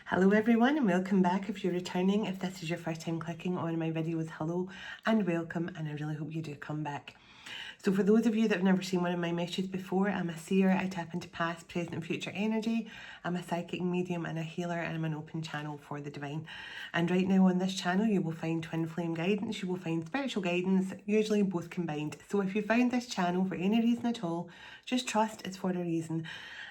Hello everyone and welcome back if you're returning. If this is your first time clicking on my videos, hello and welcome, and I really hope you do come back. So for those of you that have never seen one of my messages before, I'm a seer. I tap into past, present and future energy. I'm a psychic medium and a healer, and I'm an open channel for the divine. And right now on this channel you will find twin flame guidance, you will find spiritual guidance, usually both combined. So if you found this channel for any reason at all, just trust it's for a reason.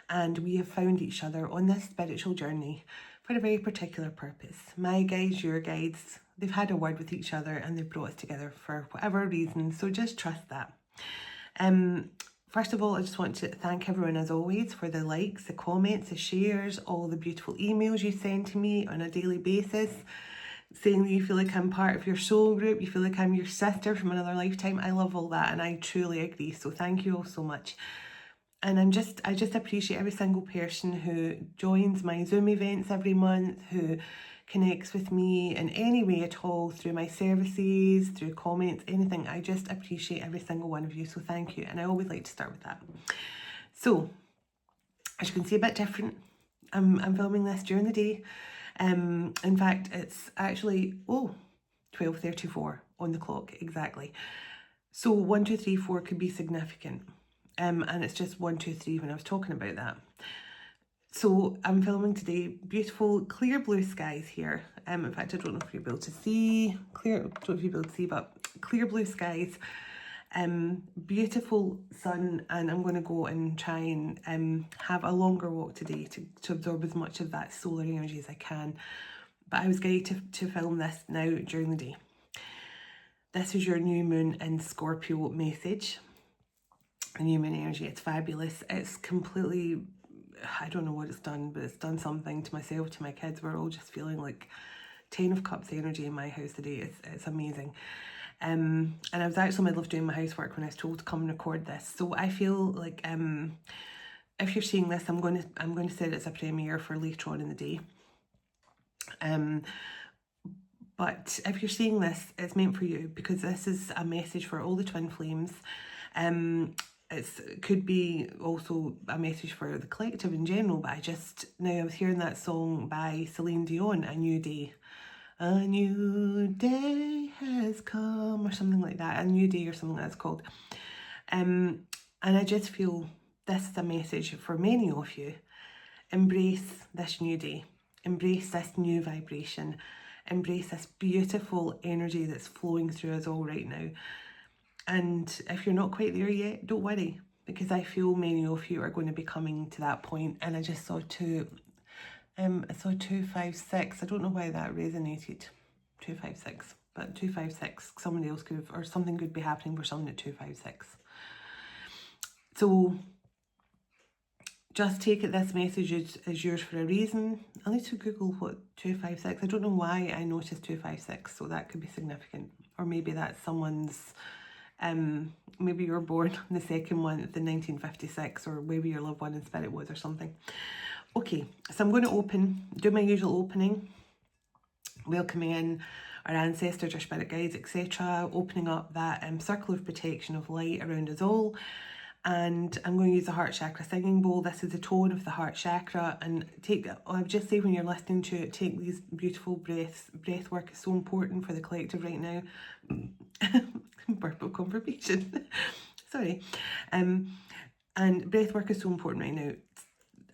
And we have found each other on this spiritual journey for a very particular purpose. My guides, your guides, they've had a word with each other and they've brought us together for whatever reason, so just trust that. First of all, I just want to thank everyone as always for the likes, the comments, the shares, all the beautiful emails you send to me on a daily basis, saying that you feel like I'm part of your soul group, you feel like I'm your sister from another lifetime. I love all that and I truly agree, so thank you all so much. And I just appreciate every single person who joins my Zoom events every month, who connects with me in any way at all, through my services, through comments, anything. I just appreciate every single one of you, so thank you. And I always like to start with that. So, as you can see, a bit different. I'm filming this during the day. In fact, it's actually, 12:34 on the clock, exactly. So 1, 2, 3, 4 could be significant. And it's just 1, 2, 3 when I was talking about that. So I'm filming today, beautiful clear blue skies here. In fact, I don't know if you'll be able to see, but clear blue skies, beautiful sun, and I'm going to go and try and have a longer walk today to absorb as much of that solar energy as I can. But I was guided to film this now during the day. This is your new moon in Scorpio message. A new moon energy. It's fabulous. It's completely, I don't know what it's done, but it's done something to myself, to my kids. We're all just feeling like 10 of cups energy in my house today. It's amazing. And I was actually in the middle of doing my housework when I was told to come and record this. So I feel like if you're seeing this, I'm going to set it as a premiere for later on in the day. But if you're seeing this, it's meant for you, because this is a message for all the twin flames. It could be also a message for the collective in general, but I was hearing that song by Celine Dion, A New Day. A new day has come, or something like that. A new day, or something that's called. And I just feel this is a message for many of you. Embrace this new day. Embrace this new vibration. Embrace this beautiful energy that's flowing through us all right now. And if you're not quite there yet, don't worry, because I feel many of you are going to be coming to that point. And I just saw 256. I don't know why that resonated. 256, but 256. Somebody else could have, or something could be happening for someone at 256. So just take it, this message is yours for a reason. I need to Google what 256. I don't know why I noticed 256, so that could be significant. Or maybe that's someone's. Maybe you're born on the second month in 1956, or maybe your loved one in spirit was, or something. Okay, so I'm going to do my usual opening, welcoming in our ancestors, our spirit guides, etc., opening up that circle of protection of light around us all. And I'm going to use the heart chakra singing bowl. This is the tone of the heart chakra, and I would just say, when you're listening to it, take these beautiful breaths. Breath work is so important for the collective right now. Burp of confirmation. Sorry. And breath work is so important right now.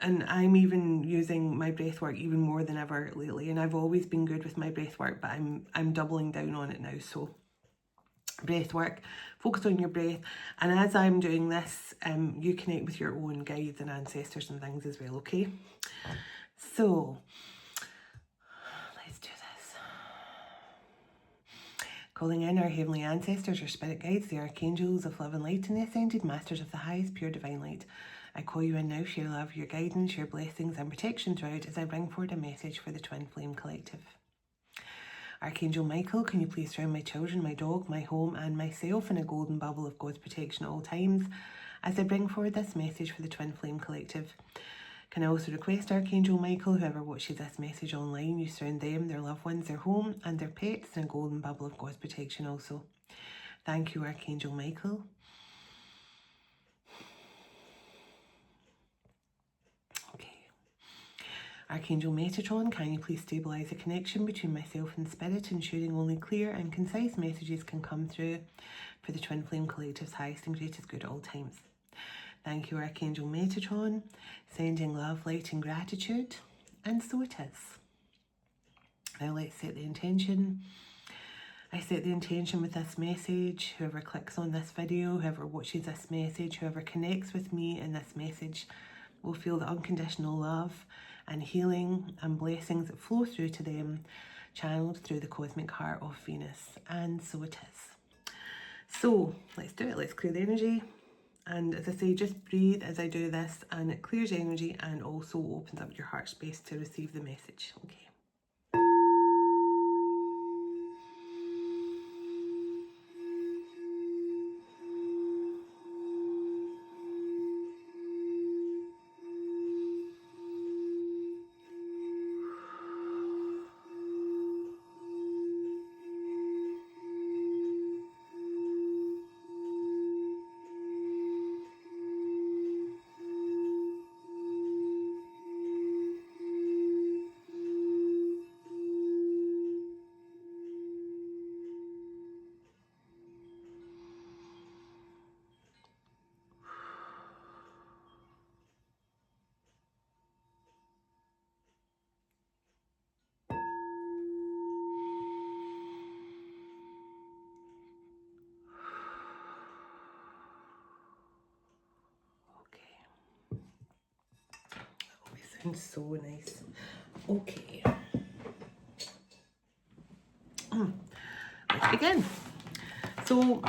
And I'm even using my breath work even more than ever lately. And I've always been good with my breath work, but I'm doubling down on it now. So breath work, focus on your breath, and as I'm doing this, you connect with your own guides and ancestors and things as well, okay? So let's do this. Calling in our heavenly ancestors, our spirit guides, the archangels of love and light, and the ascended masters of the highest pure divine light. I call you in now for your love, your guidance, your blessings and protection throughout, as I bring forward a message for the twin flame collective. Archangel Michael, can you please surround my children, my dog, my home and myself in a golden bubble of God's protection at all times, as I bring forward this message for the twin flame collective. Can I also request, Archangel Michael, whoever watches this message online, you surround them, their loved ones, their home and their pets in a golden bubble of God's protection also. Thank you, Archangel Michael. Archangel Metatron, can you please stabilise the connection between myself and Spirit, ensuring only clear and concise messages can come through for the Twin Flame Collective's highest and greatest good at all times. Thank you, Archangel Metatron, sending love, light and gratitude, and so it is. Now let's set the intention. I set the intention with this message. Whoever clicks on this video, whoever watches this message, whoever connects with me in this message will feel the unconditional love and healing and blessings that flow through to them, channeled through the cosmic heart of Venus. And so it is. So let's do it. Let's clear the energy. And as I say, just breathe as I do this, and it clears energy and also opens up your heart space to receive the message. Okay. Sounds so nice. Okay. Let's begin. So,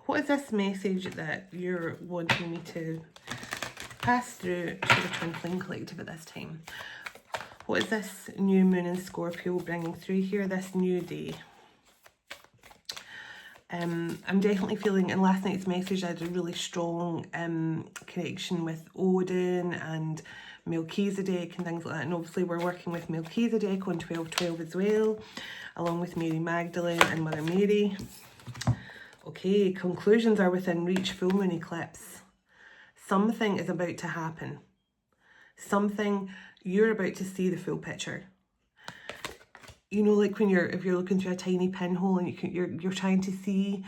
what is this message that you're wanting me to pass through to the Twin Flame Collective at this time? What is this new moon in Scorpio bringing through here, this new day? I'm definitely feeling, in last night's message, I had a really strong connection with Odin and Melchizedek and things like that. And obviously we're working with Melchizedek on 12/12 as well, along with Mary Magdalene and Mother Mary. Okay, conclusions are within reach, full moon eclipse. Something is about to happen. Something, you're about to see the full picture. You know, like when if you're looking through a tiny pinhole and you're trying to see,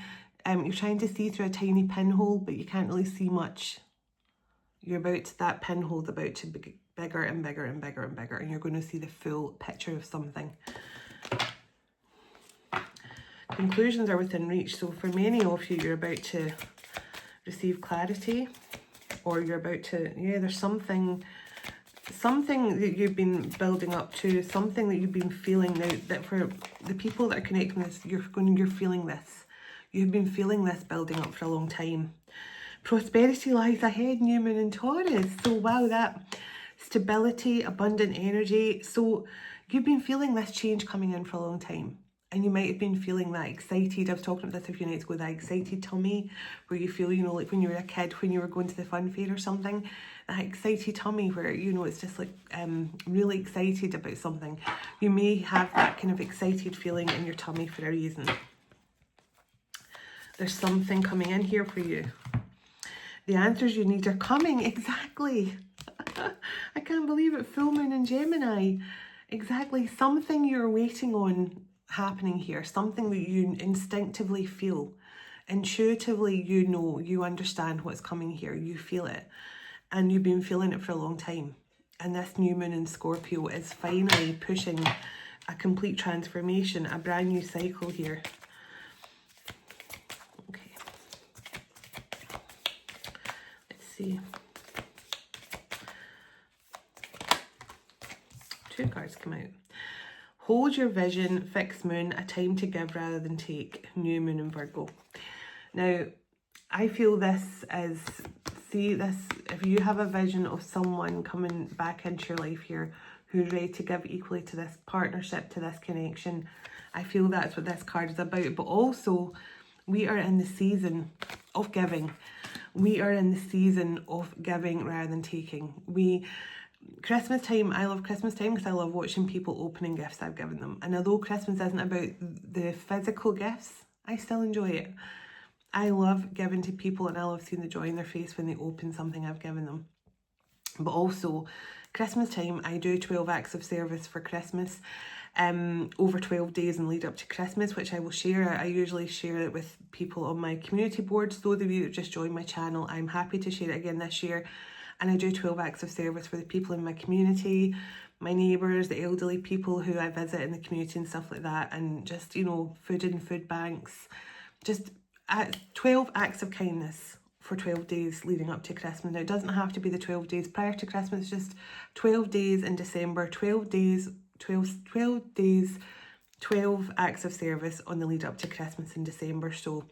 through a tiny pinhole, but you can't really see much. That pinhole's about to be bigger and bigger and bigger and bigger, and you're going to see the full picture of something. Conclusions are within reach. So for many of you, you're about to receive clarity, or you're about to, there's something that you've been building up to, something that you've been feeling now, that for the people that are connecting this, you're feeling this. You've been feeling this building up for a long time. Prosperity lies ahead, new moon in Taurus. So wow, that stability, abundant energy. So you've been feeling this change coming in for a long time. And you might have been feeling that excited. I was talking about this a few nights ago, that excited tummy where you feel, like when you were a kid, when you were going to the fun fair or something, that excited tummy where, it's just like really excited about something. You may have that kind of excited feeling in your tummy for a reason. There's something coming in here for you. The answers you need are coming, exactly. I can't believe it, full moon in Gemini. Exactly, something you're waiting on happening here, something that you instinctively feel. Intuitively, you understand what's coming here, you feel it. And you've been feeling it for a long time. And this new moon in Scorpio is finally pushing a complete transformation, a brand new cycle here. Okay. Let's see. 2 cards come out. Hold your vision, fixed moon, a time to give rather than take, new moon in Virgo. Now, I feel this is, if you have a vision of someone coming back into your life here who's ready to give equally to this partnership, to this connection, I feel that's what this card is about. But also, we are in the season of giving. We are in the season of giving rather than taking. Christmas time, I love Christmas time because I love watching people opening gifts I've given them. And although Christmas isn't about the physical gifts, I still enjoy it. I love giving to people and I love seeing the joy in their face when they open something I've given them. But also, Christmas time, I do 12 acts of service for Christmas, over 12 days and lead up to Christmas, which I will share. I usually share it with people on my community boards. Those of you that just joined my channel, I'm happy to share it again this year. And I do 12 acts of service for the people in my community, my neighbours, the elderly people who I visit in the community and stuff like that. And just, you know, food in food banks. Just 12 acts of kindness for 12 days leading up to Christmas. Now, it doesn't have to be the 12 days prior to Christmas, just 12 days in December, 12 days, 12 acts of service on the lead up to Christmas in December. So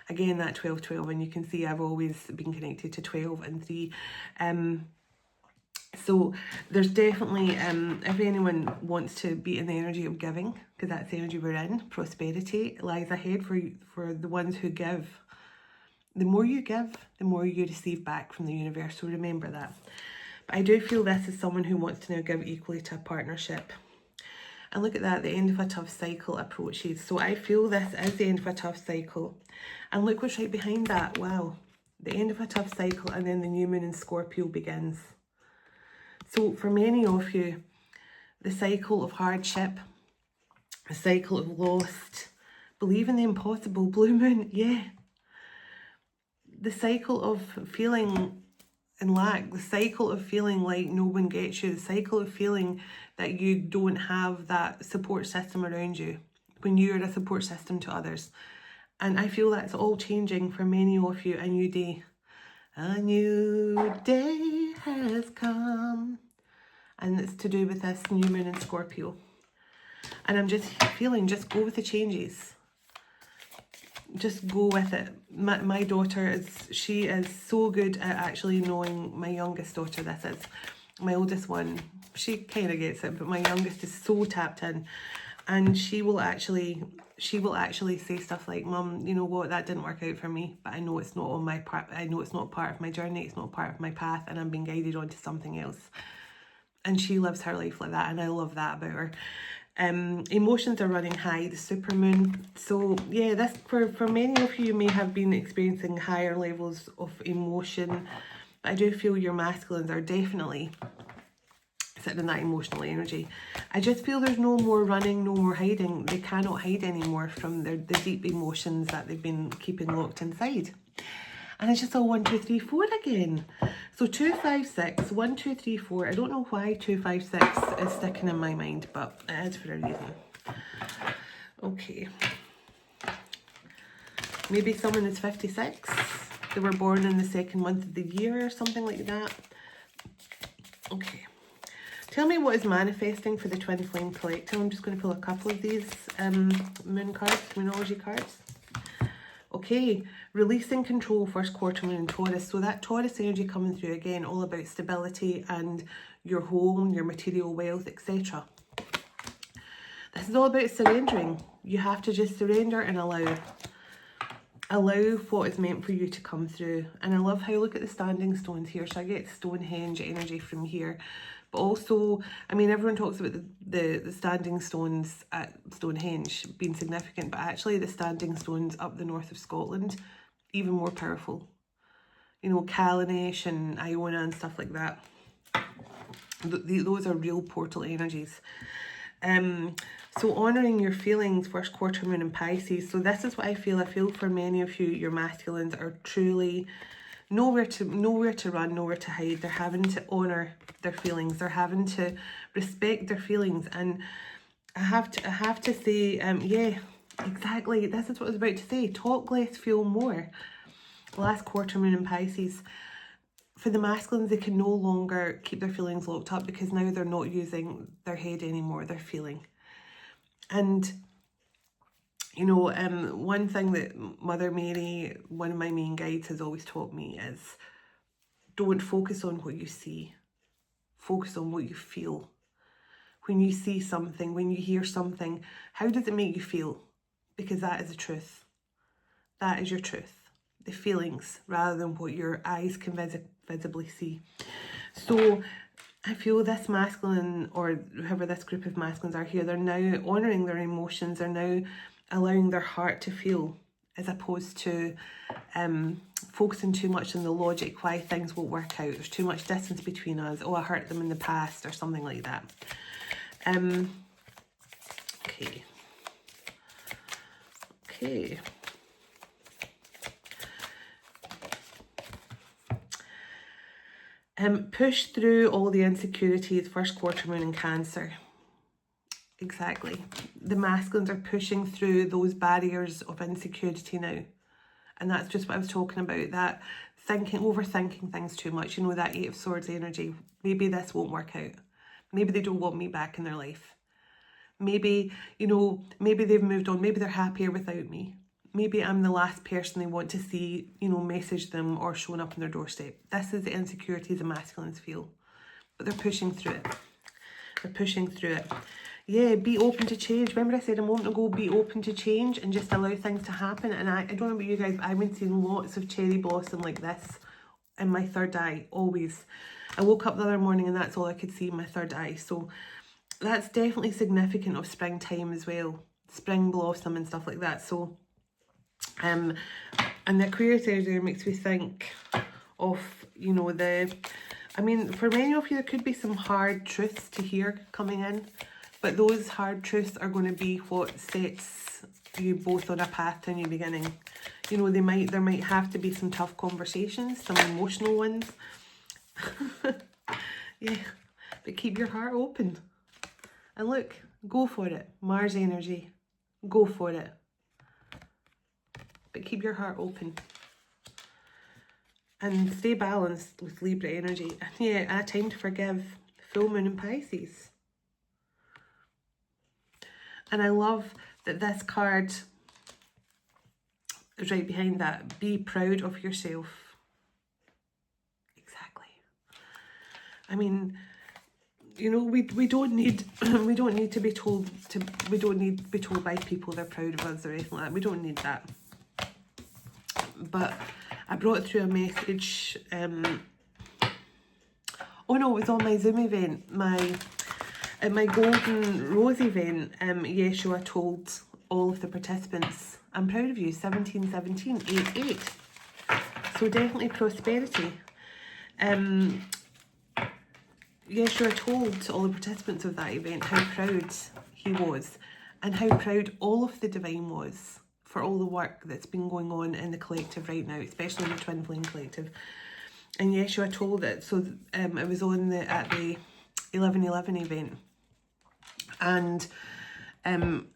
again, that 12-12, and you can see I've always been connected to 12 and 3. So there's definitely, if anyone wants to be in the energy of giving, because that's the energy we're in, prosperity lies ahead for the ones who give. The more you give, the more you receive back from the universe. So remember that. But I do feel this is someone who wants to now give equally to a partnership. And look at that, the end of a tough cycle approaches. So I feel this is the end of a tough cycle. And look what's right behind that. Wow. The end of a tough cycle, and then the new moon in Scorpio begins. So for many of you, the cycle of hardship, the cycle of lost, believe in the impossible, blue moon, yeah. The cycle of feeling in lack, the cycle of feeling like no one gets you, the cycle of feeling that you don't have that support system around you when you're a support system to others. And I feel that's all changing for many of you. A new day. A new day has come. And it's to do with this new moon in Scorpio. And I'm just feeling, just go with the changes. Just go with it. My daughter she is so good at actually knowing, my youngest daughter this is. My oldest one, she kind of gets it, but my youngest is so tapped in. And she will actually say stuff like, Mum, you know what, that didn't work out for me, but I know it's not on my part. I know it's not part of my journey, it's not part of my path, and I'm being guided onto something else. And she lives her life like that, and I love that about her. Emotions are running high, the supermoon. So yeah, this for many of you may have been experiencing higher levels of emotion. But I do feel your masculines are definitely sitting in that emotional energy. I just feel there's no more running, no more hiding. They cannot hide anymore from the deep emotions that they've been keeping locked inside. And I just saw 1, 2, 3, 4 again. So 2, 5, 6, 1, 2, 3, 4. I don't know why 2, 5, 6 is sticking in my mind, but it is for a reason. Okay. Maybe someone is 56. They were born in the second month of the year or something like that. Okay. Tell me what is manifesting for the Twin Flame Collective. I'm just going to pull a couple of these moon cards, moonology cards. Okay, releasing control, first quarter moon in Taurus. So that Taurus energy coming through again, all about stability and your home, your material wealth, etc. This is all about surrendering. You have to just surrender and allow. Allow what is meant for you to come through. And I love how, look at the standing stones here. So I get Stonehenge energy from here. But also, I mean, everyone talks about the standing stones at Stonehenge being significant, but actually the standing stones up the north of Scotland, even more powerful. You know, Callanish and Iona and stuff like that. Those are real portal energies. So honouring your feelings, first quarter moon in Pisces. So this is what I feel. I feel for many of you, your masculines are truly nowhere to run, nowhere to hide. They're having to honour their feelings. They're having to respect their feelings. And I have to say, yeah, exactly. This is what I was about to say. Talk less, feel more. Last quarter moon in Pisces. For the masculines, they can no longer keep their feelings locked up because now they're not using their head anymore. They're feeling. And you know, one thing that Mother Mary, one of my main guides, has always taught me is don't focus on what you see. Focus on what you feel. When you see something, when you hear something, how does it make you feel? Because that is the truth. That is your truth. The feelings, rather than what your eyes can visibly see. So I feel this masculine, or whoever this group of masculines are here, they're now honouring their emotions. They're now allowing their heart to feel as opposed to focusing too much on the logic why things won't work out. There's too much distance between us. Oh, I hurt them in the past or something like that. Okay. Okay. Push through all the insecurities, first quarter moon in Cancer. Exactly. The masculines are pushing through those barriers of insecurity now. And that's just what I was talking about, that overthinking things too much. You know, that 8 of Swords energy. Maybe this won't work out. Maybe they don't want me back in their life. Maybe, you know, maybe they've moved on. Maybe they're happier without me. Maybe I'm the last person they want to see, you know, message them or showing up on their doorstep. This is the insecurities the masculines feel. But they're pushing through it. They're pushing through it. Yeah, be open to change. Remember I said a moment ago, be open to change and just allow things to happen. And I don't know about you guys, but I've been seeing lots of cherry blossom like this in my third eye, always. I woke up the other morning and that's all I could see in my third eye. So that's definitely significant of springtime as well. Spring blossom and stuff like that. So, and the Aquarius energy makes me think of, you know, I mean, for many of you, there could be some hard truths to hear coming in. But those hard truths are going to be what sets you both on a path to a new beginning. You know, there might have to be some tough conversations, some emotional ones. Yeah, but keep your heart open. And look, go for it. Mars energy, go for it. But keep your heart open. And stay balanced with Libra energy. And yeah, a time to forgive. Full moon in Pisces. And I love that this card is right behind that. Be proud of yourself. Exactly. I mean, you know, we don't need to be told we don't need to be told by people they're proud of us or anything like that. We don't need that. But I brought through a message. Oh no, it was on my Zoom event. At my Golden Rose event, Yeshua told all of the participants, I'm proud of you, 1717, 88. So definitely prosperity. Yeshua told all the participants of that event how proud he was and how proud all of the divine was for all the work that's been going on in the collective right now, especially in the Twin Flame Collective. And Yeshua told it, so it was on at the 11/11 event. And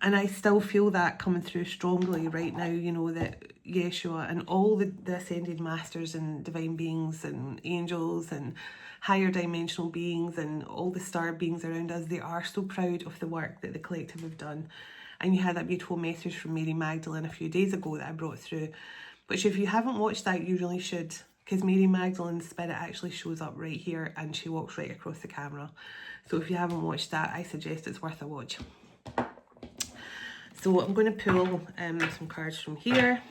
I still feel that coming through strongly right now, you know, that Yeshua and all the ascended masters and divine beings and angels and higher dimensional beings and all the star beings around us, they are so proud of the work that the collective have done. And you had that beautiful message from Mary Magdalene a few days ago that I brought through. But if you haven't watched that, you really should, because Mary Magdalene's spirit actually shows up right here and she walks right across the camera. So if you haven't watched that, I suggest it's worth a watch. So I'm going to pull some cards from here.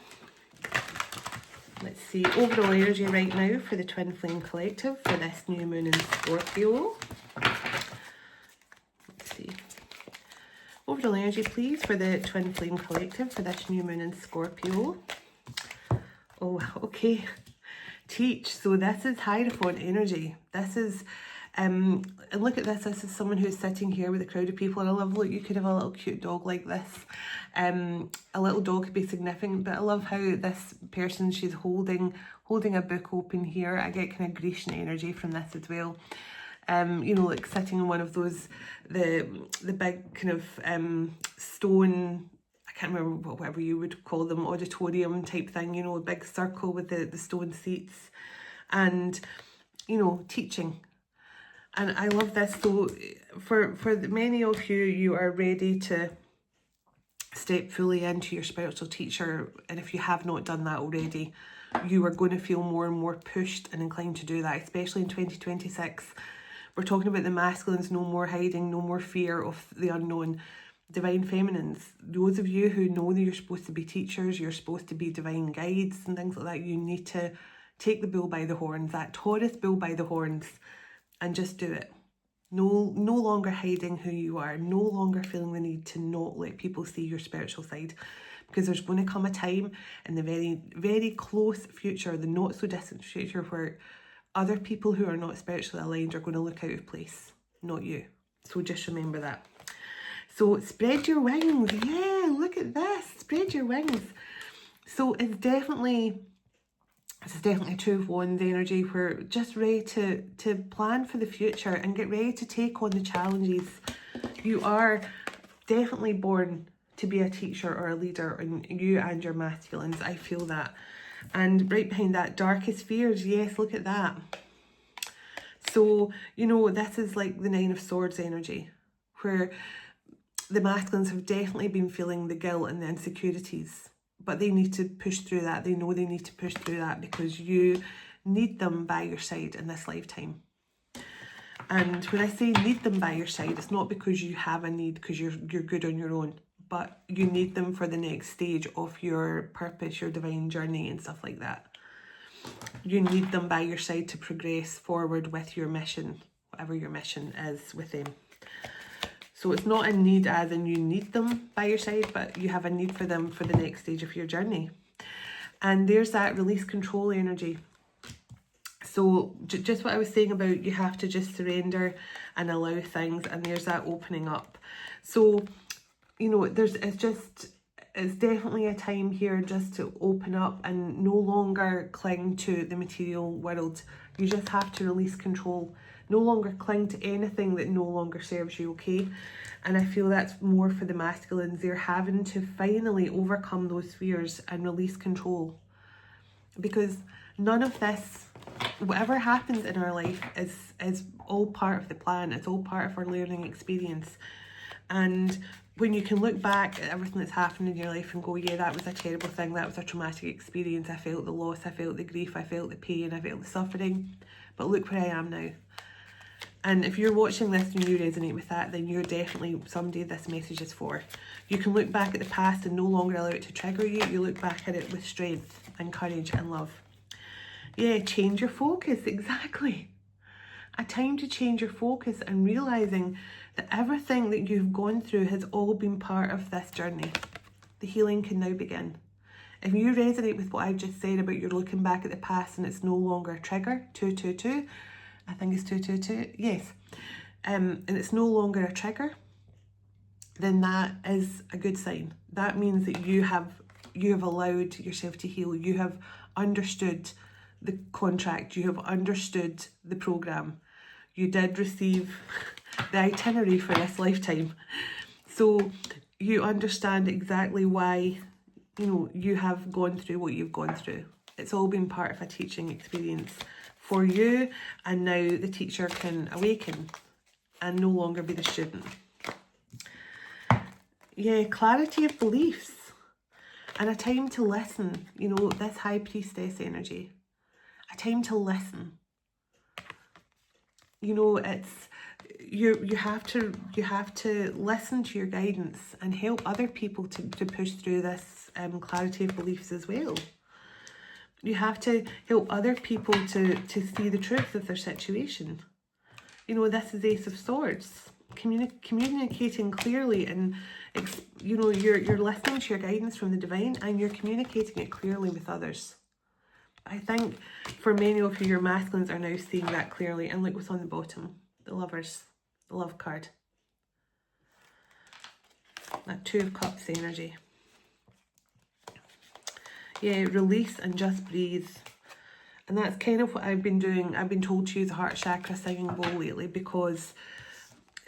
Let's see, overall energy right now for the Twin Flame Collective for this new moon in Scorpio. Let's see. Overall energy, please, for the Twin Flame Collective for this new moon in Scorpio. Oh, okay. Teach. So this is Hierophant energy. This is, and look at this. This is someone who's sitting here with a crowd of people. And I love, look, you could have a little cute dog like this. A little dog could be significant, but I love how this person, she's holding a book open here. I get kind of Grecian energy from this as well. You know, like sitting in one of those, the big kind of stone, I can't remember whatever you would call them, auditorium type thing, you know, a big circle with the stone seats and, you know, teaching. And I love this. So for many of you, you are ready to step fully into your spiritual teacher. And if you have not done that already, you are going to feel more and more pushed and inclined to do that, especially in 2026. We're talking about the masculines, no more hiding, no more fear of the unknown. Divine feminines, those of you who know that you're supposed to be teachers, you're supposed to be divine guides and things like that, you need to take the bull by the horns, that Taurus bull by the horns, and just do it. No longer hiding who you are, no longer feeling the need to not let people see your spiritual side, because there's going to come a time in the very, very close future, the not so distant future, where other people who are not spiritually aligned are going to look out of place, not you. So just remember that. So spread your wings. Yeah, look at this. Spread your wings. So this is definitely a Two of Wands energy. We're just ready to plan for the future and get ready to take on the challenges. You are definitely born to be a teacher or a leader, and you and your masculines. I feel that. And right behind that, darkest fears. Yes, look at that. So, you know, this is like the Nine of Swords energy, where the masculines have definitely been feeling the guilt and the insecurities, but they need to push through that. They know they need to push through that because you need them by your side in this lifetime. And when I say need them by your side, it's not because you have a need, because you're good on your own, but you need them for the next stage of your purpose, your divine journey and stuff like that. You need them by your side to progress forward with your mission, whatever your mission is with them. So it's not a need as in you need them by your side, but you have a need for them for the next stage of your journey. And there's that release control energy. So just what I was saying about you have to just surrender and allow things, and there's that opening up. So, you know, it's definitely a time here just to open up and no longer cling to the material world. You just have to release control. No longer cling to anything that no longer serves you, okay? And I feel that's more for the masculines. They're having to finally overcome those fears and release control. Because none of this, whatever happens in our life, is all part of the plan. It's all part of our learning experience. And when you can look back at everything that's happened in your life and go, yeah, that was a terrible thing, that was a traumatic experience, I felt the loss, I felt the grief, I felt the pain, I felt the suffering, but look where I am now. And if you're watching this and you resonate with that, then you're definitely somebody this message is for. You can look back at the past and no longer allow it to trigger you. You look back at it with strength and courage and love. Yeah, change your focus, exactly. A time to change your focus and realising that everything that you've gone through has all been part of this journey. The healing can now begin. If you resonate with what I've just said about you're looking back at the past and it's no longer a trigger, 222, I think it's 222, yes, and it's no longer a trigger, then that is a good sign. That means that you have allowed yourself to heal. You have understood the contract. You have understood the program. You did receive the itinerary for this lifetime. So you understand exactly why, you know, you have gone through what you've gone through. It's all been part of a teaching experience for you, and now the teacher can awaken and no longer be the student. Yeah, clarity of beliefs and a time to listen. You know, this High Priestess energy, a time to listen. You know, it's you have to listen to your guidance and help other people to push through this clarity of beliefs as well. You have to help other people to see the truth of their situation. You know, this is Ace of Swords. Communicating clearly, and you know, you're listening to your guidance from the divine and you're communicating it clearly with others. I think for many of you, your masculines are now seeing that clearly. And look what's on the bottom. The Lovers. The Love card. That Two of Cups energy. Yeah, release and just breathe. And that's kind of what I've been doing. I've been told to use a heart chakra singing bowl lately because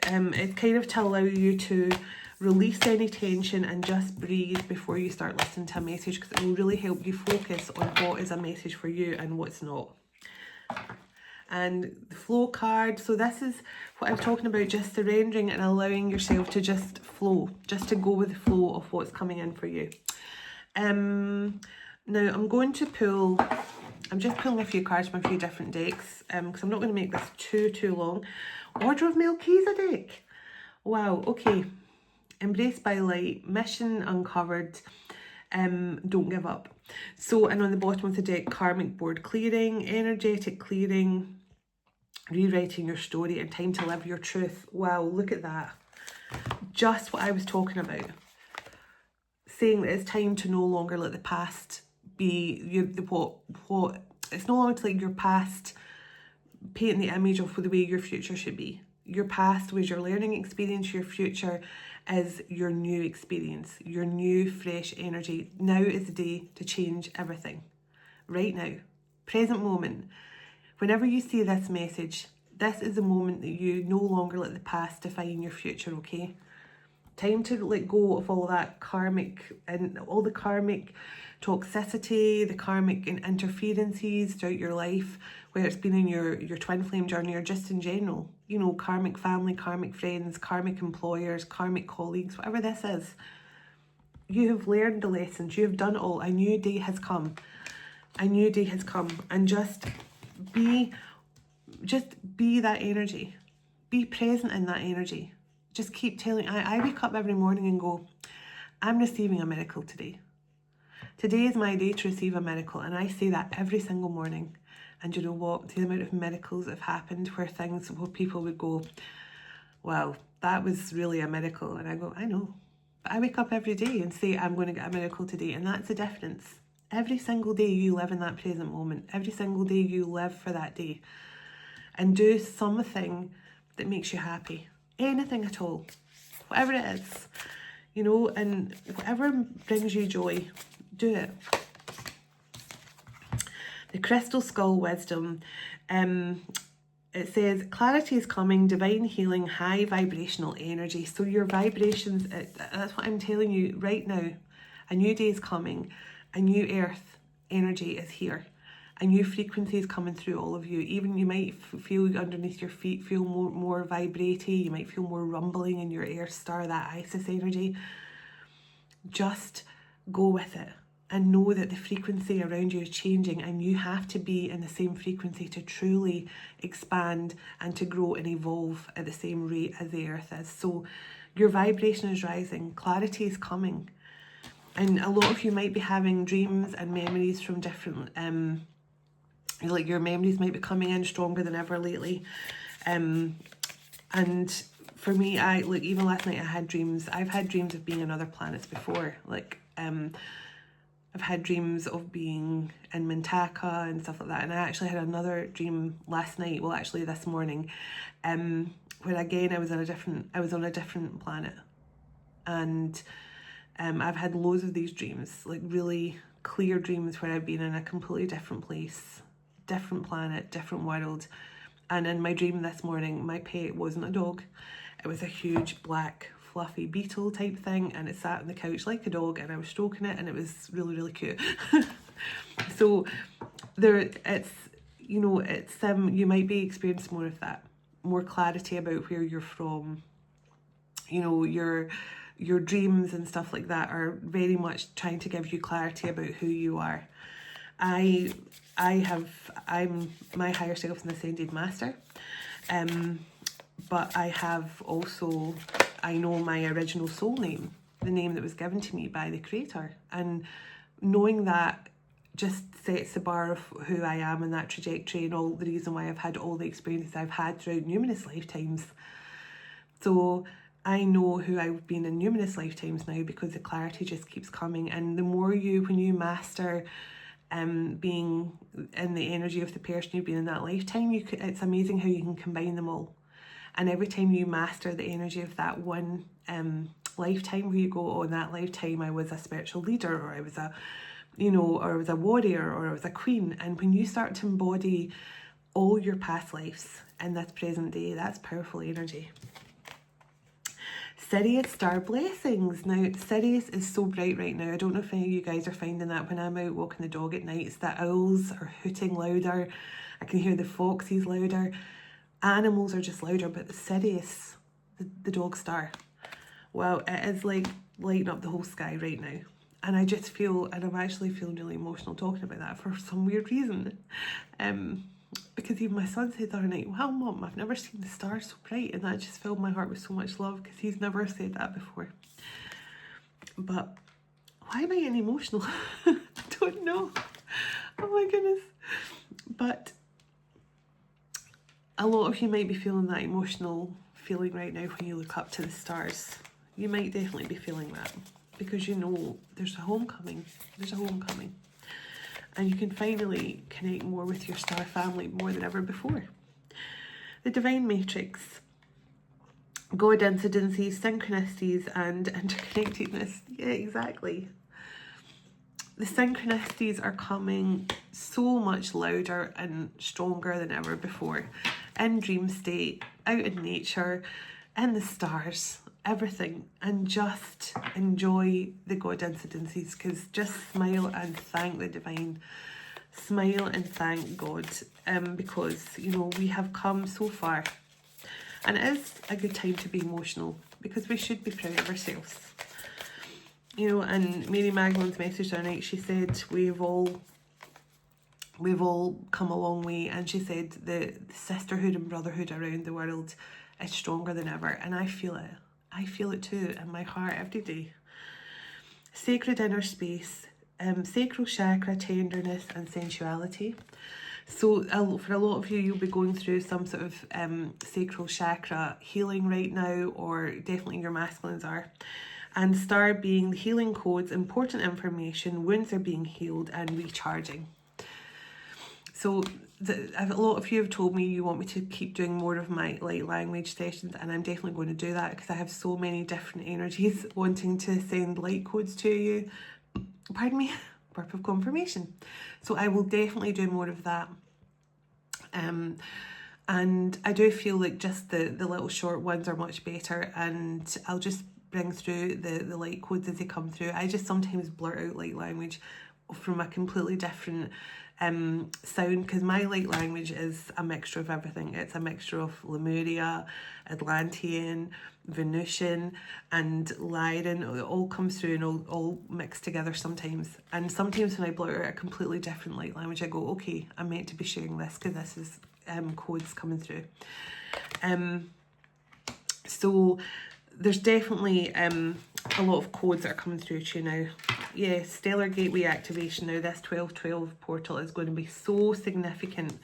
it's kind of to allow you to release any tension and just breathe before you start listening to a message, because it will really help you focus on what is a message for you and what's not. And the Flow card, so this is what I'm talking about, just surrendering and allowing yourself to just flow, just to go with the flow of what's coming in for you. Now I'm going to pull, I'm just pulling a few cards from a few different decks because I'm not going to make this too long. Order of Melchizedek. Wow, okay. Embraced by light, mission uncovered, don't give up. So, and on the bottom of the deck, karmic board clearing, energetic clearing, rewriting your story, and time to live your truth. Wow, look at that. Just what I was talking about. saying that it's time to no longer let the past be what it's no longer to let your past paint the image of the way your future should be. Your past was your learning experience, your future is your new experience, your new fresh energy. Now is the day to change everything. Right now, present moment. Whenever you see this message, this is the moment that you no longer let the past define your future, okay? Time to let go of all that karmic and all the karmic toxicity, the karmic interferences throughout your life, whether it's been in your twin flame journey or just in general. You know, karmic family, karmic friends, karmic employers, karmic colleagues, whatever this is. You have learned the lessons. You have done it all. A new day has come. A new day has come. And just be that energy. Be present in that energy. Just keep telling. I wake up every morning and go, I'm receiving a miracle today. Today is my day to receive a miracle. And I say that every single morning. And you know what? The amount of miracles that have happened where people would go, wow, that was really a miracle. And I go, I know. But I wake up every day and say, I'm going to get a miracle today. And that's the difference. Every single day you live in that present moment. Every single day you live for that day. And do something that makes you happy. Anything at all. Whatever it is. You know, and whatever brings you joy, do it. The Crystal Skull Wisdom. It says, clarity is coming, divine healing, high vibrational energy. So your vibrations, that's what I'm telling you right now. A new day is coming. A new earth energy is here. A new frequency is coming through all of you. Even you might feel underneath your feet, feel more vibraty. You might feel more rumbling in your earth star, that Isis energy. Just go with it. And know that the frequency around you is changing, and you have to be in the same frequency to truly expand and to grow and evolve at the same rate as the earth is. So your vibration is rising, clarity is coming. And a lot of you might be having dreams and memories from different, like your memories might be coming in stronger than ever lately. And for me, even last night I had dreams. I've had dreams of being on other planets before. I've had dreams of being in Mintaka and stuff like that. And I actually had another dream last night, well actually this morning, where again I was on a different planet. And I've had loads of these dreams, like really clear dreams where I've been in a completely different place, different planet, different world. And in my dream this morning, my pet wasn't a dog. It was a huge black fluffy beetle type thing, and it sat on the couch like a dog, and I was stroking it, and it was really, really cute. So you might be experiencing more of that, more clarity about where you're from. You know, your dreams and stuff like that are very much trying to give you clarity about who you are. I'm my higher self is an ascended master, but I know my original soul name, the name that was given to me by the Creator, and knowing that just sets the bar of who I am in that trajectory, and all the reason why I've had all the experiences I've had throughout numerous lifetimes. So I know who I've been in numerous lifetimes now, because the clarity just keeps coming. And the more when you master being in the energy of the person you've been in that lifetime, it's amazing how you can combine them all. And every time you master the energy of that one lifetime, where you go, oh, in that lifetime I was a spiritual leader, or I was a warrior, or I was a queen. And when you start to embody all your past lives in this present day, that's powerful energy. Sirius star blessings. Now, Sirius is so bright right now. I don't know if any of you guys are finding that when I'm out walking the dog at night, it's the owls are hooting louder. I can hear the foxes louder. Animals are just louder, but the Sirius, the dog star, well, it is like lighting up the whole sky right now. And I just feel, and I'm actually feeling really emotional talking about that for some weird reason. Because even my son said the other night, wow, Mum, I've never seen the stars so bright. And that just filled my heart with so much love, because he's never said that before. But why am I getting emotional? I don't know. Oh my goodness. But a lot of you might be feeling that emotional feeling right now when you look up to the stars. You might definitely be feeling that. because you know there's a homecoming. There's a homecoming. And you can finally connect more with your star family more than ever before. The divine matrix. Coincidences, synchronicities, and interconnectedness. Yeah, exactly. The synchronicities are coming so much louder and stronger than ever before. In dream state, out in nature, in the stars, everything. And just enjoy the coincidences, because just smile and thank the divine. Smile and thank God, because, you know, we have come so far. And it is a good time to be emotional, because we should be proud of ourselves. You know, and Mary Magdalene's message tonight, she said, we've all come a long way. And she said the sisterhood and brotherhood around the world is stronger than ever. And I feel it. I feel it too in my heart every day. Sacred inner space, sacral chakra, tenderness and sensuality. So for a lot of you, you'll be going through some sort of sacral chakra healing right now, or definitely your masculines are. And star being the healing codes, important information, wounds are being healed and recharging. So a lot of you have told me you want me to keep doing more of my light language sessions, and I'm definitely going to do that, because I have so many different energies wanting to send light codes to you. Pardon me, burp of confirmation. So I will definitely do more of that. And I do feel like just the little short ones are much better, and I'll just bring through the light codes as they come through. I just sometimes blurt out light language from a completely different sound, because my light language is a mixture of everything. It's a mixture of Lemuria, Atlantean, Venusian and Lyran. It all comes through and all mixed together sometimes. And sometimes when I blurt out a completely different light language, I go, okay, I'm meant to be sharing this, because this is codes coming through. So there's definitely a lot of codes that are coming through to you now. Yeah, Stellar Gateway activation now. This 1212 portal is going to be so significant.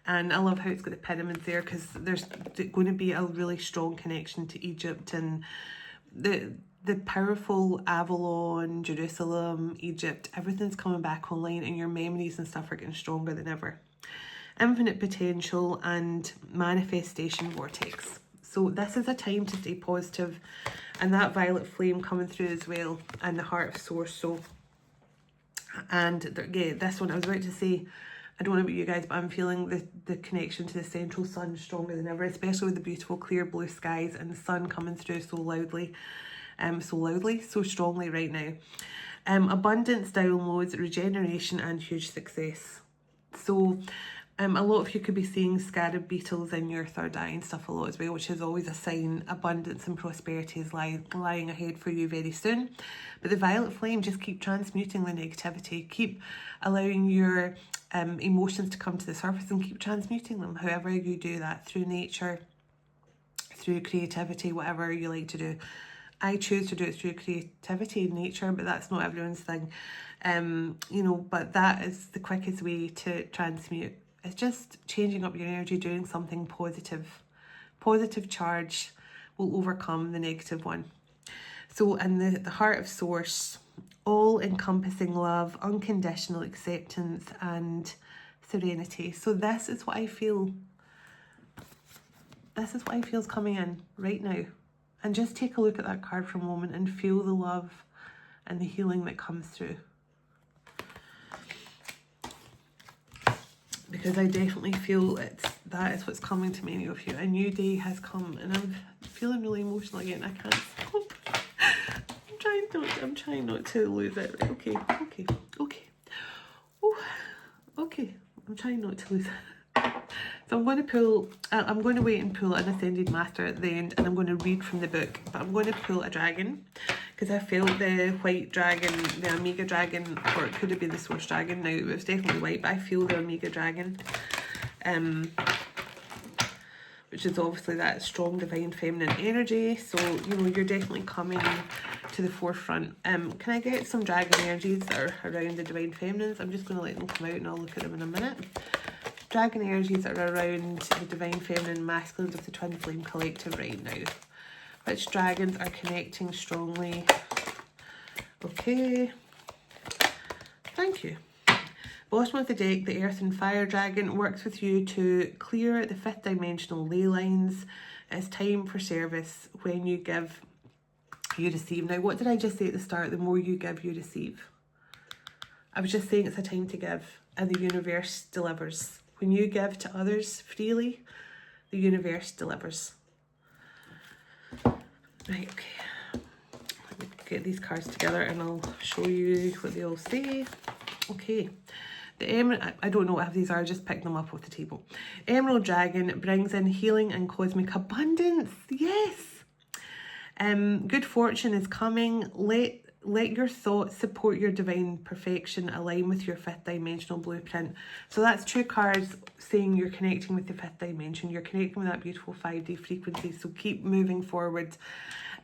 And I love how it's got the pyramids there, because there's going to be a really strong connection to Egypt and the powerful Avalon, Jerusalem, Egypt. Everything's coming back online, and your memories and stuff are getting stronger than ever. Infinite potential and manifestation vortex. So this is a time to stay positive, and that violet flame coming through as well, and the heart of source. So, and yeah, this one I was about to say, I don't know about you guys, but I'm feeling the connection to the central sun stronger than ever, especially with the beautiful clear blue skies and the sun coming through so loudly, so strongly right now. Abundance, downloads, regeneration and huge success. So a lot of you could be seeing scarab beetles in your third eye and stuff a lot as well, which is always a sign abundance and prosperity is lying ahead for you very soon. But the violet flame, just keep transmuting the negativity, keep allowing your emotions to come to the surface and keep transmuting them, however you do that, through nature, through creativity, whatever you like to do. I choose to do it through creativity and nature, but that's not everyone's thing. You know, but that is the quickest way to transmute. It's just changing up your energy, doing something positive. Positive charge will overcome the negative one. So in the heart of source, all-encompassing love, unconditional acceptance and serenity. So this is what I feel. This is what I feel is coming in right now. And just take a look at that card for a moment and feel the love and the healing that comes through. Because I definitely feel that is what's coming to many of you. A new day has come, and I'm feeling really emotional again. I can't stop. I'm trying not to lose it. Right, okay. Oh, okay. I'm trying not to lose it. So I'm going to wait and pull an Ascended Master at the end, and I'm going to read from the book. But I'm going to pull a dragon, because I felt the white dragon, the Omega dragon, or it could have been the Source dragon. Now it was definitely white, but I feel the Omega dragon, which is obviously that strong divine feminine energy. So you know you're definitely coming to the forefront. Can I get some dragon energies that are around the divine feminines? I'm just going to let them come out, and I'll look at them in a minute. Dragon energies that are around the divine feminine masculines of the Twin Flame Collective right now. Which dragons are connecting strongly Okay. Thank you. Bottom of the deck, the Earth and Fire Dragon works with you to clear the 5th dimensional ley lines. It's time for service. When you give, you receive. Now, what did I just say at the start? The more you give, you receive. I was just saying it's a time to give, and the universe delivers. When you give to others freely, the universe delivers. Right, okay. Let me get these cards together and I'll show you what they all say. Okay. The Emerald, I don't know what these are, I just picked them up off the table. Emerald Dragon brings in healing and cosmic abundance. Yes. Good fortune is coming. Let your thoughts support your divine perfection, align with your 5th dimensional blueprint. So that's 2 cards saying you're connecting with the 5th dimension. You're connecting with that beautiful 5D frequency. So keep moving forward.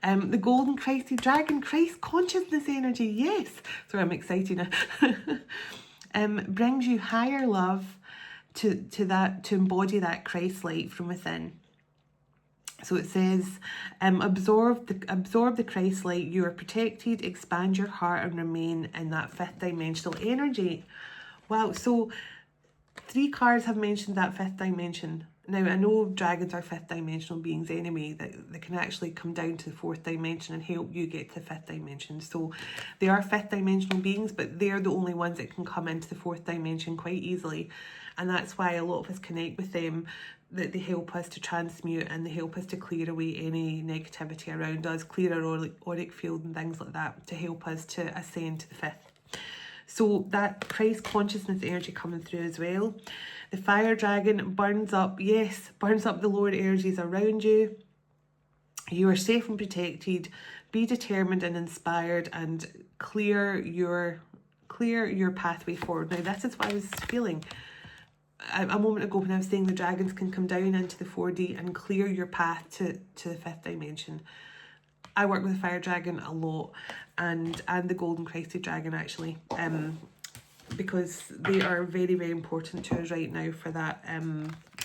The Golden Christed Dragon, Christ consciousness energy. Yes. Sorry, I'm excited now. Brings you higher love to embody that Christ light from within. So it says, absorb the Christ light. You are protected. Expand your heart and remain in that 5th dimensional energy. Wow. So 3 cards have mentioned that 5th dimension. Now, I know dragons are 5th dimensional beings anyway, that they can actually come down to the 4th dimension and help you get to the 5th dimension. So they are 5th dimensional beings, but they're the only ones that can come into the 4th dimension quite easily. And that's why a lot of us connect with them, that they help us to transmute and they help us to clear away any negativity around us, clear our auric field and things like that, to help us to ascend to the 5th. So that Christ consciousness energy coming through as well. The Fire Dragon burns up, yes, burns up the lower energies around you. You are safe and protected. Be determined and inspired and clear your pathway forward. Now, this is what I was feeling a moment ago when I was saying the dragons can come down into the 4D and clear your path to the 5th dimension. I work with the Fire Dragon a lot, and the Golden Christed Dragon actually, because they are very, very important to us right now for that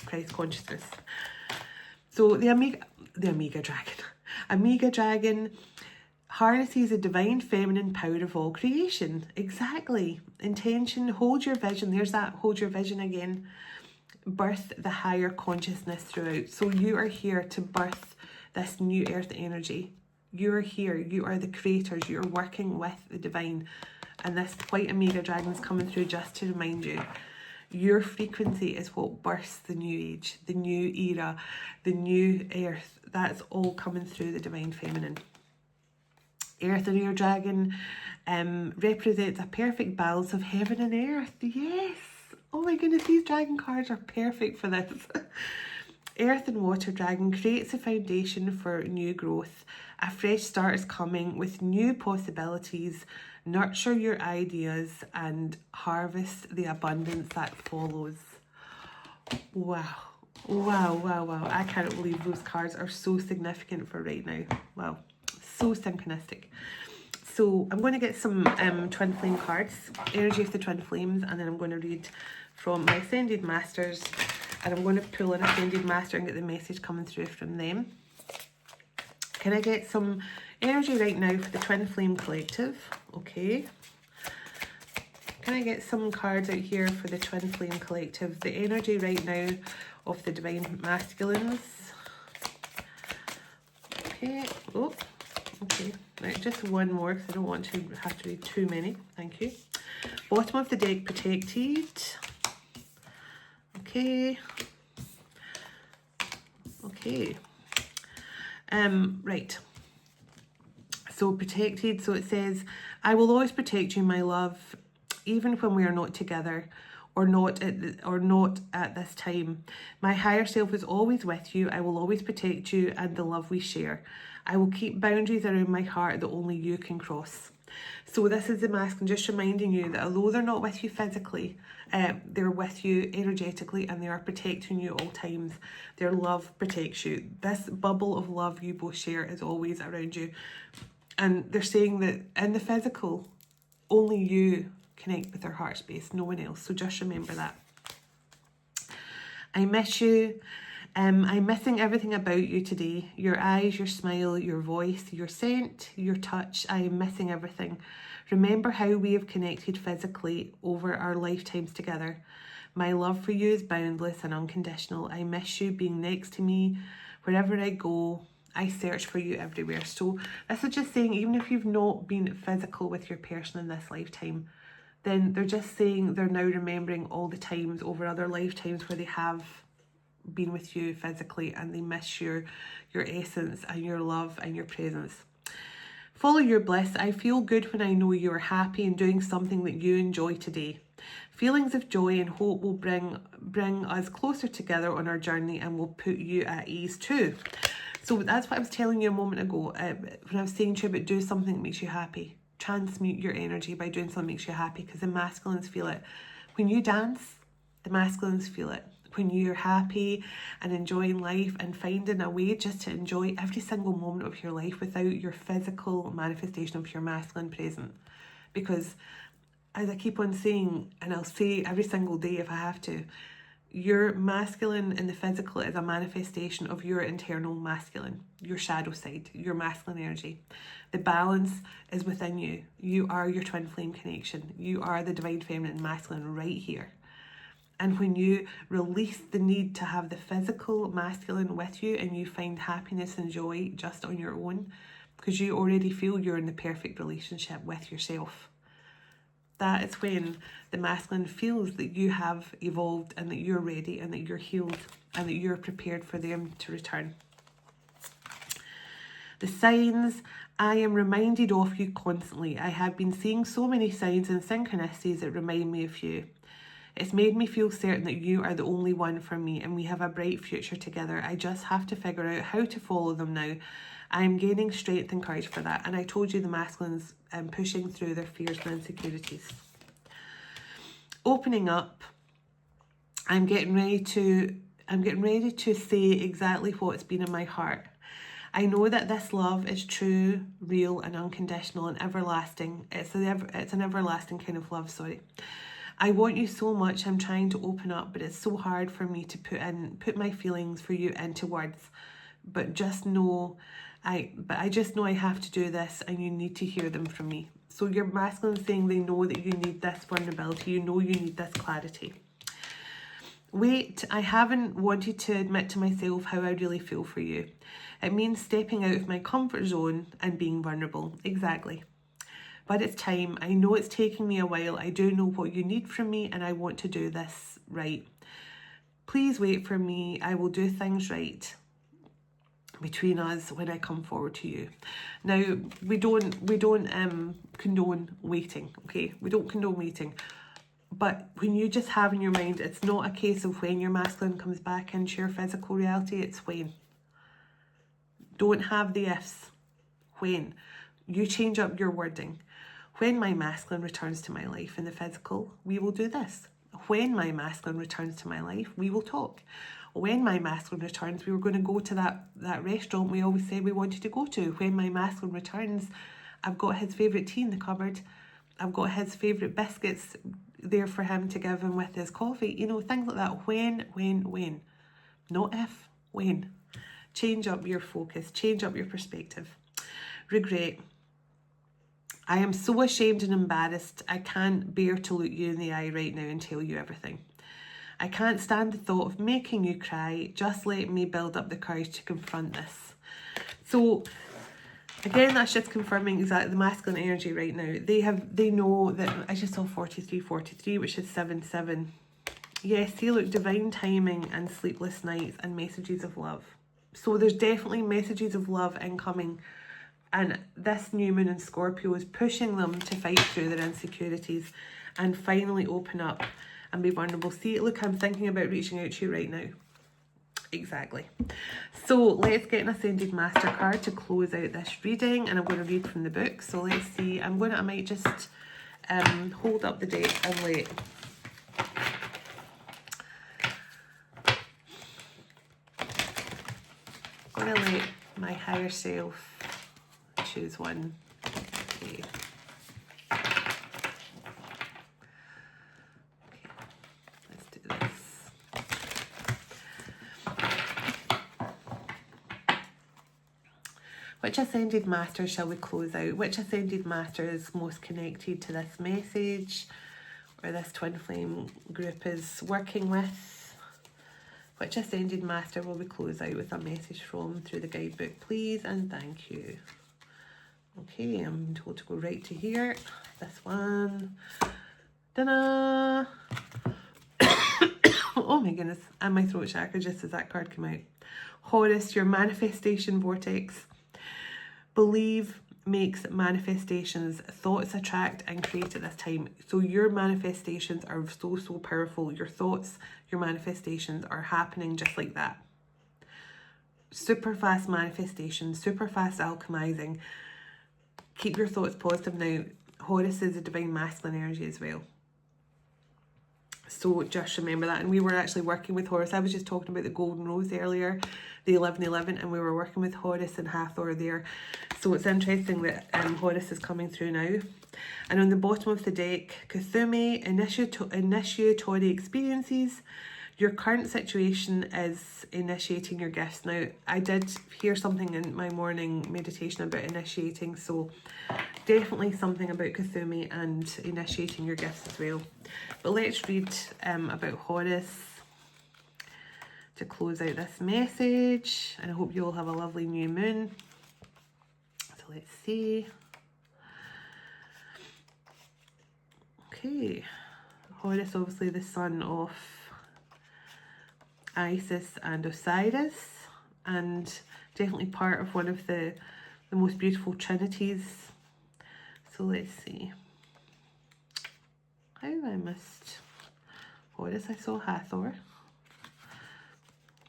Christ consciousness. So the Omega Dragon harnesses the divine feminine power of all creation. Exactly. Intention, hold your vision. There's that, hold your vision again. Birth the higher consciousness throughout. So you are here to birth this new earth energy. You're here. You are the creators. You're working with the divine. And this white Omega Dragon is coming through just to remind you. Your frequency is what births the new age, the new era, the new earth. That's all coming through the divine feminine. Earth and Air Dragon represents a perfect balance of heaven and earth. Yes. Oh my goodness, these dragon cards are perfect for this. Earth and Water Dragon creates a foundation for new growth. A fresh start is coming with new possibilities. Nurture your ideas and harvest the abundance that follows. Wow. Wow, wow, wow. I can't believe those cards are so significant for right now. Wow. So synchronistic. So I'm going to get some twin flame cards, energy of the twin flames, and then I'm going to read from my Ascended Masters, and I'm going to pull an Ascended Master and get the message coming through from them. Can I get some energy right now for the Twin Flame Collective? Okay. Can I get some cards out here for the Twin Flame Collective? The energy right now of the Divine Masculines. Okay. Oh. Okay, right, just one more because I don't want to have to read too many. Thank you. Bottom of the deck, protected. Okay. Okay. Right. So protected. So it says, I will always protect you, my love, even when we are not together or not at this time. My higher self is always with you. I will always protect you and the love we share. I will keep boundaries around my heart that only you can cross. So this is the masculine just reminding you that although they're not with you physically, they're with you energetically and they are protecting you at all times. Their love protects you. This bubble of love you both share is always around you. And they're saying that in the physical, only you connect with their heart space, no one else. So just remember that. I miss you. I'm missing everything about you today. Your eyes, your smile, your voice, your scent, your touch. I am missing everything. Remember how we have connected physically over our lifetimes together. My love for you is boundless and unconditional. I miss you being next to me wherever I go. I search for you everywhere. So this is just saying, even if you've not been physical with your person in this lifetime, then they're just saying they're now remembering all the times over other lifetimes where they have been with you physically and they miss your essence and your love and your presence. Follow your bliss. I feel good when I know you are happy and doing something that you enjoy today. Feelings of joy and hope will bring us closer together on our journey and will put you at ease too. So that's what I was telling you a moment ago when I was saying to you about do something that makes you happy. Transmute your energy by doing something that makes you happy, because the masculines feel it. When you dance, the masculines feel it. When you're happy and enjoying life and finding a way just to enjoy every single moment of your life without your physical manifestation of your masculine present. Because as I keep on saying, and I'll say every single day if I have to, your masculine in the physical is a manifestation of your internal masculine, your shadow side, your masculine energy. The balance is within you. You are your twin flame connection. You are the divine feminine masculine right here. And when you release the need to have the physical masculine with you and you find happiness and joy just on your own, because you already feel you're in the perfect relationship with yourself, that is when the masculine feels that you have evolved and that you're ready and that you're healed and that you're prepared for them to return. The signs, I am reminded of you constantly. I have been seeing so many signs and synchronicities that remind me of you. It's made me feel certain that you are the only one for me and we have a bright future together. I just have to figure out how to follow them now. I'm gaining strength and courage for that. And I told you the masculines pushing through their fears and insecurities. Opening up, I'm getting ready to say exactly what's been in my heart. I know that this love is true, real and unconditional and everlasting. It's an everlasting kind of love, sorry. I want you so much. I'm trying to open up, but it's so hard for me to put my feelings for you into words. But I just know I have to do this and you need to hear them from me. So your masculine saying they know that you need this vulnerability, you know you need this clarity. Wait, I haven't wanted to admit to myself how I really feel for you. It means stepping out of my comfort zone and being vulnerable. Exactly. But it's time. I know it's taking me a while. I do know what you need from me and I want to do this right. Please wait for me. I will do things right between us when I come forward to you. Now, we don't condone waiting, okay? We don't condone waiting. But when you just have in your mind, it's not a case of when your masculine comes back into your physical reality, it's when. Don't have the ifs. When. You change up your wording. When my masculine returns to my life in the physical, we will do this. When my masculine returns to my life, we will talk. When my masculine returns, we were going to go to that restaurant we always said we wanted to go to. When my masculine returns, I've got his favourite tea in the cupboard. I've got his favourite biscuits there for him to give him with his coffee. You know, things like that. When. Not if, when. Change up your focus. Change up your perspective. Regret. I am so ashamed and embarrassed. I can't bear to look you in the eye right now and tell you everything. I can't stand the thought of making you cry. Just let me build up the courage to confront this. So again, that's just confirming exactly the masculine energy right now. They know that I just saw 4343, which is 77. Yes, see, look, divine timing and sleepless nights and messages of love. So there's definitely messages of love incoming. And this new moon in Scorpio is pushing them to fight through their insecurities and finally open up and be vulnerable. See, look, I'm thinking about reaching out to you right now. Exactly. So let's get an Ascended Master card to close out this reading. And I'm going to read from the book. So let's see. I might just hold up the deck and let... I'm going to let my higher self choose one. Okay. Let's do this. Which Ascended Master shall we close out? Which Ascended Master is most connected to this message, or this twin flame group is working with? Which Ascended Master will we close out with a message from through the guidebook, please, and thank you. Okay, I'm told to go right to here. This one. Ta-da! Oh my goodness, and my throat chakra just as that card came out. Horus, your manifestation vortex. Believe makes manifestations. Thoughts attract and create at this time. So your manifestations are so powerful. Your thoughts, your manifestations are happening just like that. Super fast manifestation, super fast alchemizing. Keep your thoughts positive now. Horus is a divine masculine energy as well. So just remember that. And we were actually working with Horus. I was just talking about the Golden Rose earlier, the 1111, and we were working with Horus and Hathor there. So it's interesting that Horus is coming through now. And on the bottom of the deck, Kuthumi, initiatory experiences. Your current situation is initiating your gifts. Now, I did hear something in my morning meditation about initiating, so definitely something about Kuthumi and initiating your gifts as well. But let's read about Horus to close out this message. And I hope you all have a lovely new moon. So let's see. Okay. Horus, obviously the son of Isis and Osiris, and definitely part of one of the most beautiful trinities. So let's see. How have I missed Horus? I saw Hathor.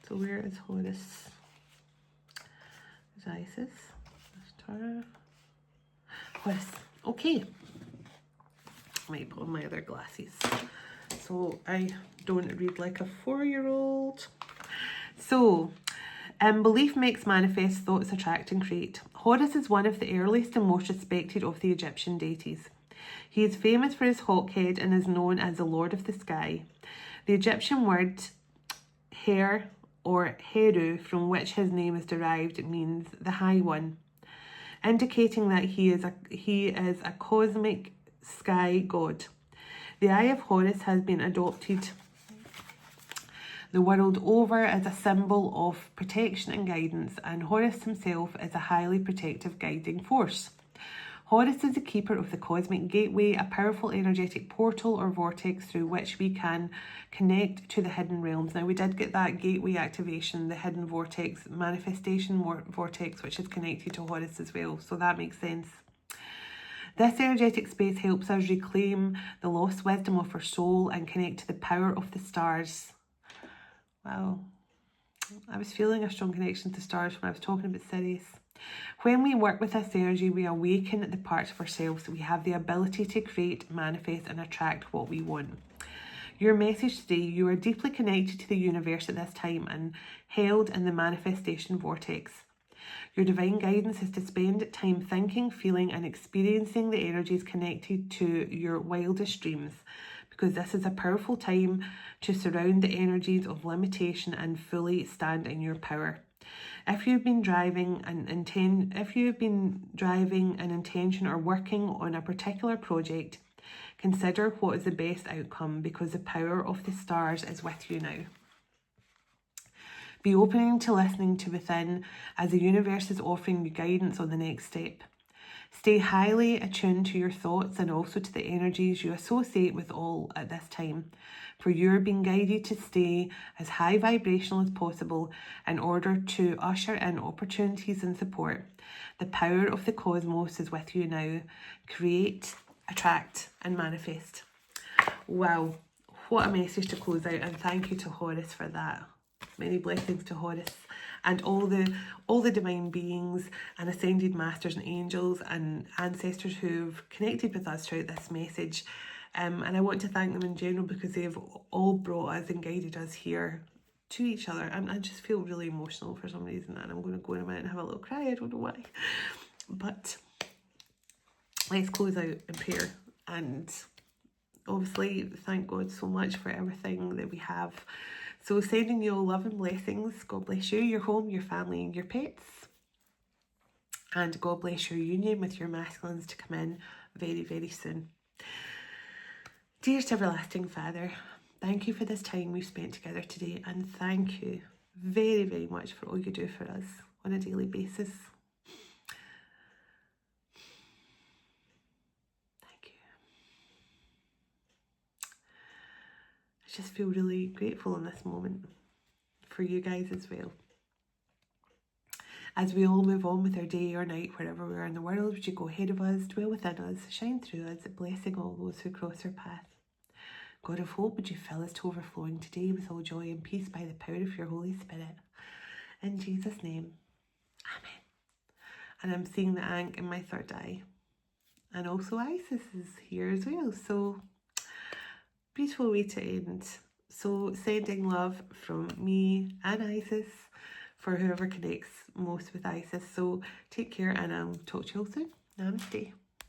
So where is Horus? There's Isis. There's Tara. Horus. Okay. I might put on my other glasses so I don't read like a 4-year-old. So, belief makes manifest, thoughts attract and create. Horus is one of the earliest and most respected of the Egyptian deities. He is famous for his hawk head and is known as the Lord of the Sky. The Egyptian word Her or Heru, from which his name is derived, means the High One, indicating that he is a cosmic sky god. The Eye of Horus has been adopted the world over as a symbol of protection and guidance, and Horus himself is a highly protective guiding force. Horus is the keeper of the cosmic gateway, a powerful energetic portal or vortex through which we can connect to the hidden realms. Now, we did get that gateway activation, the hidden vortex, manifestation vortex, which is connected to Horus as well, so that makes sense. This energetic space helps us reclaim the lost wisdom of our soul and connect to the power of the stars. Wow. I was feeling a strong connection to stars when I was talking about Sirius. When we work with this energy, we awaken the parts of ourselves. We have the ability to create, manifest, and attract what we want. Your message today: you are deeply connected to the universe at this time and held in the manifestation vortex. Your divine guidance is to spend time thinking, feeling, and experiencing the energies connected to your wildest dreams, because this is a powerful time to surround the energies of limitation and fully stand in your power. If you've been driving an intention or working on a particular project, consider what is the best outcome, because the power of the stars is with you now. Be open to listening to within, as the universe is offering you guidance on the next step. Stay highly attuned to your thoughts and also to the energies you associate with all at this time, for you're being guided to stay as high vibrational as possible in order to usher in opportunities and support. The power of the cosmos is with you now. Create, attract, and manifest. Wow, what a message to close out, and thank you to Horus for that. Many blessings to Horus and all the divine beings and ascended masters and angels and ancestors who've connected with us throughout this message. And I want to thank them in general, because they've all brought us and guided us here to each other. And I just feel really emotional for some reason, and I'm going to go in a minute and have a little cry. I don't know why. But let's close out in prayer. And obviously, thank God so much for everything that we have. So sending you all love and blessings. God bless you, your home, your family, and your pets. And God bless your union with your masculines to come in very, very soon. Dearest everlasting Father, thank you for this time we've spent together today, and thank you very, very much for all you do for us on a daily basis. Thank you. I just feel really grateful in this moment for you guys as well. As we all move on with our day or night, wherever we are in the world, would you go ahead of us, dwell within us, shine through us, blessing all those who cross our path. God of hope, would you fill us to overflowing today with all joy and peace by the power of your Holy Spirit. In Jesus' name, amen. And I'm seeing the Ankh in my third eye. And also Isis is here as well. So, beautiful way to end. So, sending love from me and Isis for whoever connects most with Isis. So, take care, and I'll talk to you all soon. Namaste.